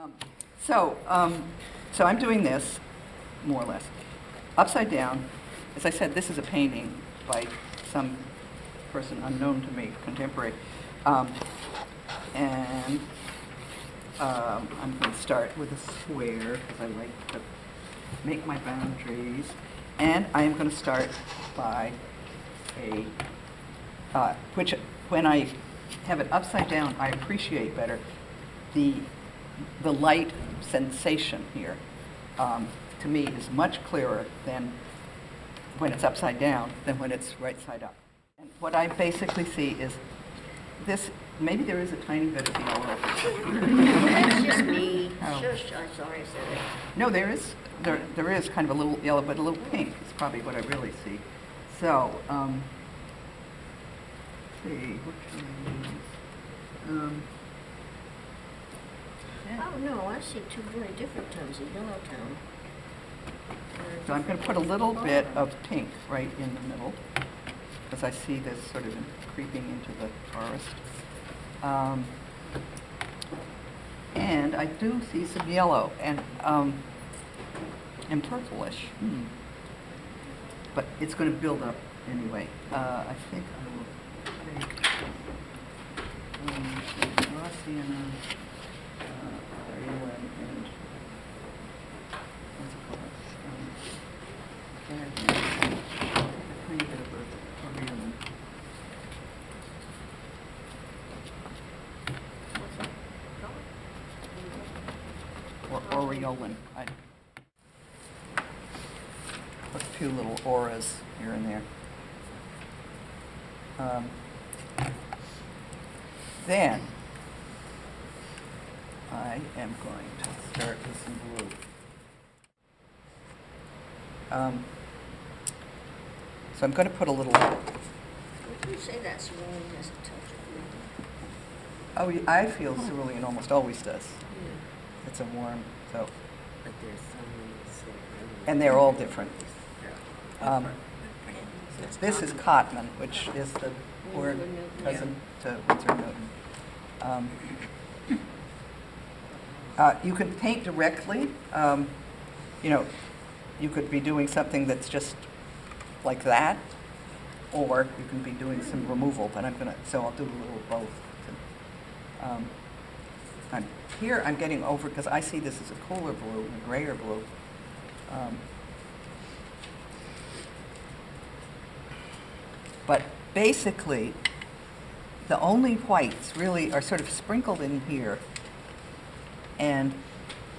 Um, So, so I'm doing this, more or less, upside down. As I said, this is a painting by some person unknown to me, contemporary. And I'm going to start with a square, because I like to make my boundaries. And I am going to start by which when I have it upside down, I appreciate better the light sensation here. To me, is much clearer than when it's upside down than when it's right side up. And what I basically see is this. Maybe there is a tiny bit of yellow. That's just me. Oh. Shush, I'm sorry I said it. No, there is kind of a little yellow, but a little pink is probably what I really see. So, let's see, what can I use? Oh, no, I see two very different tones of yellow tone. So I'm going to put a little bit of pink right in the middle, because I see this sort of creeping into the forest. And I do see some yellow and purplish. But it's going to build up anyway. I think I will take raw sienna, and what's it called? A tiny bit of coriander. What's that color? Or aureolin. I put a few little auras here and there. Then I am going to start with some blue. So I'm going to put a little. Would you say that cerulean has a touch of blue? Oh, I feel cerulean almost always does. Yeah. It's a warm, so. But there's some And they're all different. Yeah. This is Cotman, which is the word cousin to Winsor Newton. You can paint directly. You could be doing something that's just like that, or you can be doing some removal. But so I'll do a little both. Here I'm getting over because I see this as a cooler blue, a grayer blue. But basically, the only whites really are sort of sprinkled in here, and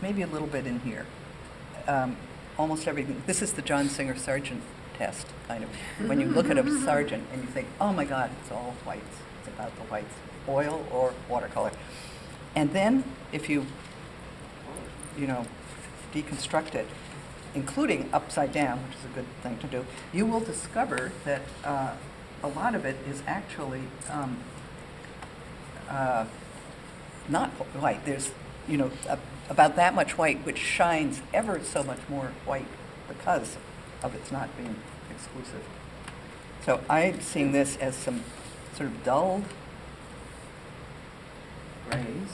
maybe a little bit in here. Almost everything. This is the John Singer Sargent test, kind of. When you look at a Sargent and you think, oh my God, it's all whites. It's about the whites, oil or watercolor. And then if you deconstruct it, including upside down, which is a good thing to do, you will discover that a lot of it is actually not white. There's, about that much white, which shines ever so much more white because of its not being exclusive. So I'm seeing this as some sort of dulled grays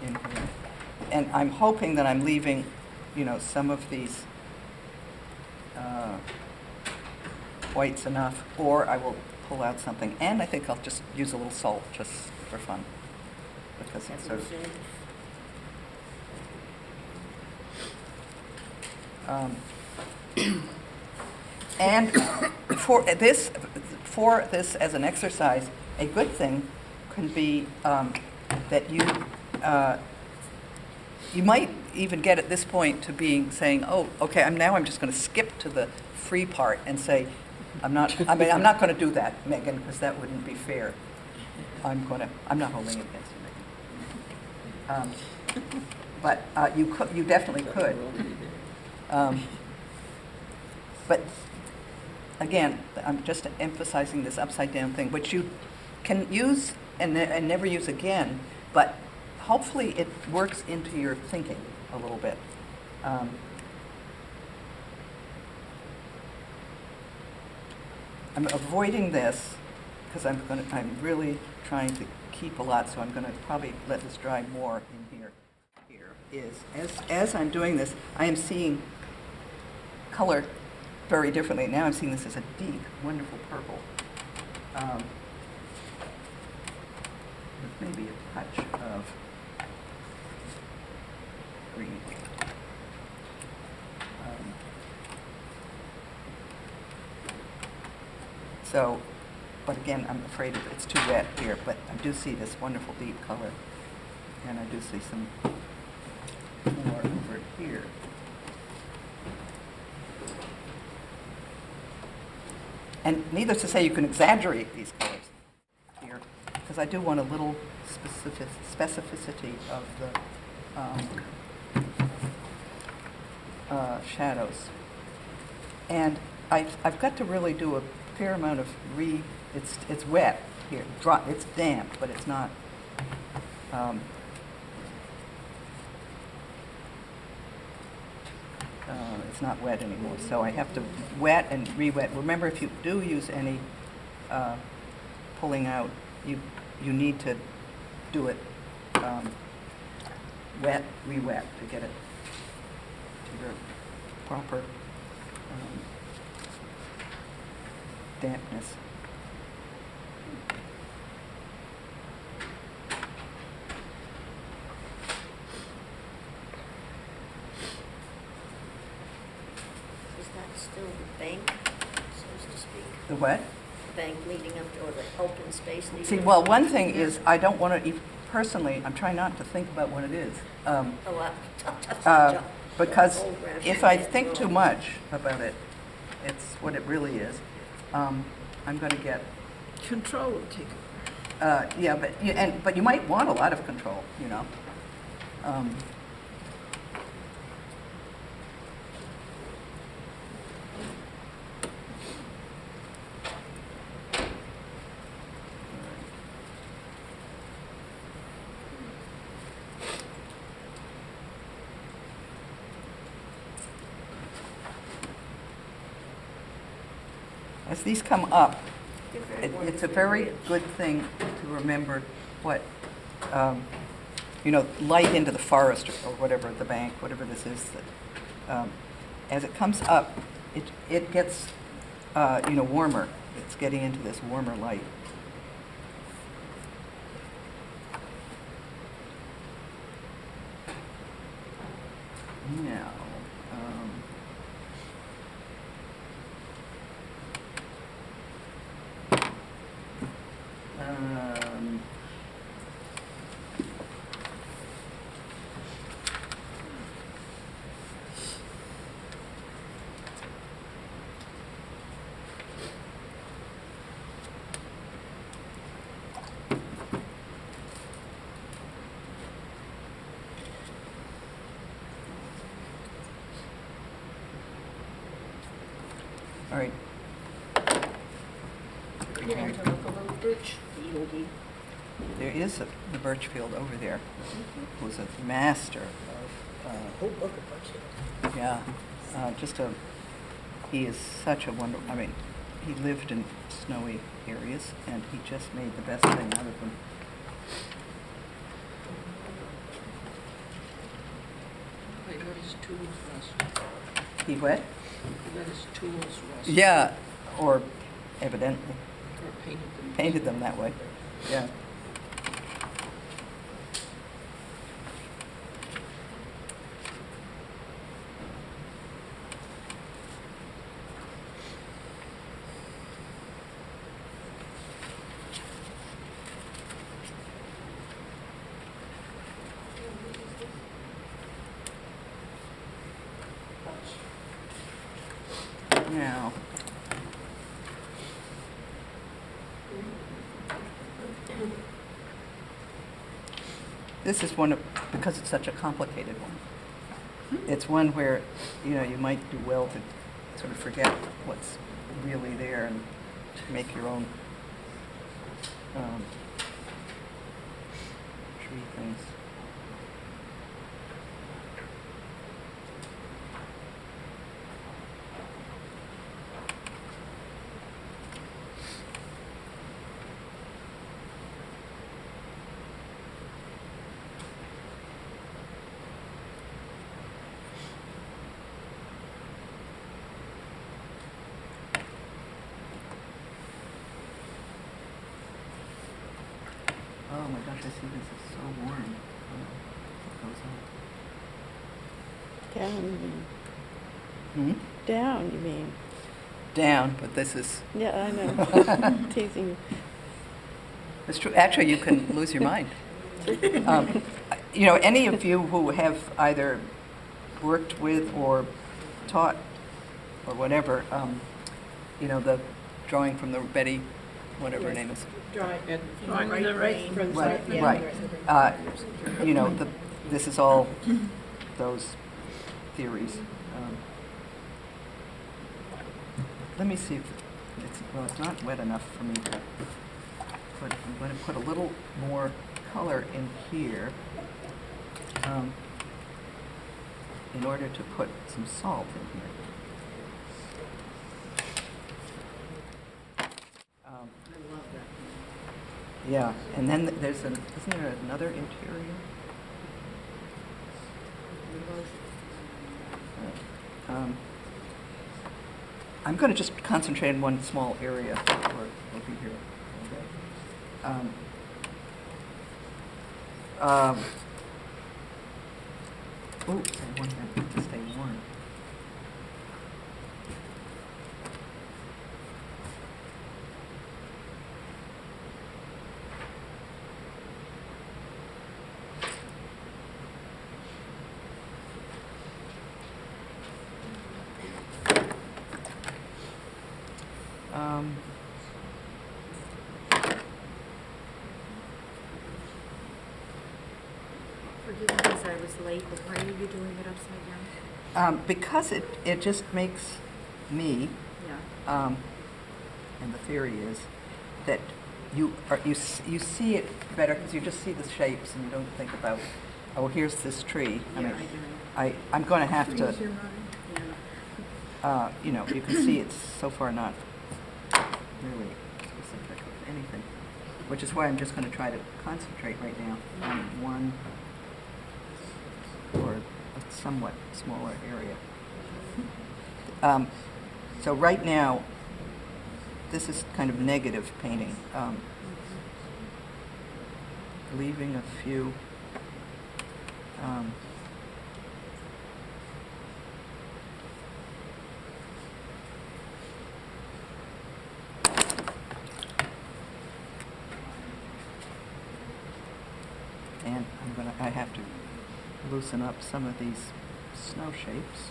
in here. And I'm hoping that I'm leaving, some of these whites enough, or I will pull out something. And I think I'll just use a little salt just for fun, because it's sort of. And for this as an exercise, a good thing can be that you might even get at this point to saying, oh, okay, I'm just going to skip to the free part and say, I'm not going to do that, Megan, because that wouldn't be fair. I'm not holding it against you, Megan. But you definitely could. But again, I'm just emphasizing this upside down thing, which you can use and never use again, but hopefully it works into your thinking a little bit. I'm avoiding this because I'm really trying to keep a lot, so I'm going to probably let this dry more in here. Here is, as I'm doing this, I am seeing color very differently. Now I'm seeing this as a deep, wonderful purple. With maybe a touch of green. So, but again, I'm afraid it's too wet here, but I do see this wonderful deep color. And I do see some more over here. And needless to say, you can exaggerate these colors here, because I do want a little specificity of the shadows. And I've got to really do a fair amount of it's wet here, it's damp, but it's not, it's not wet anymore. So I have to wet and re-wet. Remember, if you do use any pulling out, you need to do it wet, re-wet to get it to the proper dampness. Is that still the bank, so to speak? The what? The bank leading up, or the open space leading up? See, well, one thing is, I don't want to, personally, I'm trying not to think about what it is. Because if I think too much about it, it's what it really is. I'm going to get Control will take yeah, but you might want a lot of control, you know. As these come up, it's a very good thing to remember what, you know, light into the forest or whatever, the bank, whatever this is, that as it comes up, it gets, you know, warmer. It's getting into this warmer light. Now, all right. You're going to look a little birch fieldy. There is the birch field over there, who's a master of, Oh, look at birch. yeah, he is such a wonderful, I mean, he lived in snowy areas, and he just made the best thing out of them. He let his tools rust. He what? He let his tools rust. Yeah, or evidently Or painted them. painted them that way, yeah. Now, this is one of, because it's such a complicated one. It's one where, you know, you might do well to sort of forget what's really there and make your own tree things. gosh, I see this is so warm. It goes Down, you mean? on. Hmm? Down, you mean? Down, but this is, Yeah, I know. Teasing you. it's true, actually, you can lose your mind. You know, any of you who have either worked with or taught or whatever, you know, the drawing from the Betty, whatever her name is. Drawing And from drawing right the right brain. from Right, yeah, right. right. You know, this is all those theories. Let me see if it's, well, it's not wet enough for me to, but I'm going to put a little more color in here in order to put some salt in here. I love that. Yeah, and then there's an, isn't there another interior? I'm going to just concentrate in one small area over here. Okay. Oh, I want that to stay warm. Forgive me because I was late, but why are you doing it upside down? Because it just makes me, Yeah. and the theory is that you see it better because you just see the shapes and you don't think about, oh, here's this tree. I Yeah, mean, I do. I'm going to have to, Freeze your mind. Yeah. you know, you can see it's so far not really specific of anything, which is why I'm just going to try to concentrate right now on one or a somewhat smaller area. So right now, this is kind of negative painting, leaving a few and I have to loosen up some of these snow shapes.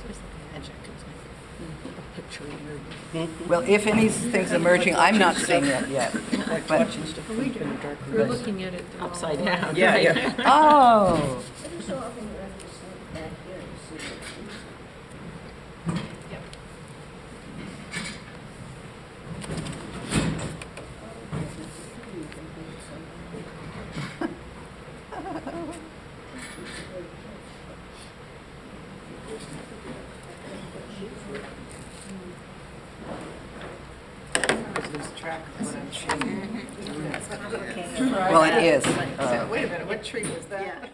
There's the magic, isn't A picture emerging. Well, if anything's emerging, I'm not seeing it yet. Like But, watching stuff in the dark. We're looking at it the wrong Upside way. down. Yeah, yeah. oh, Every so often you have to sit back here and see what Lose track of what I'm shooting. well, it is. Wait a minute, what tree was that?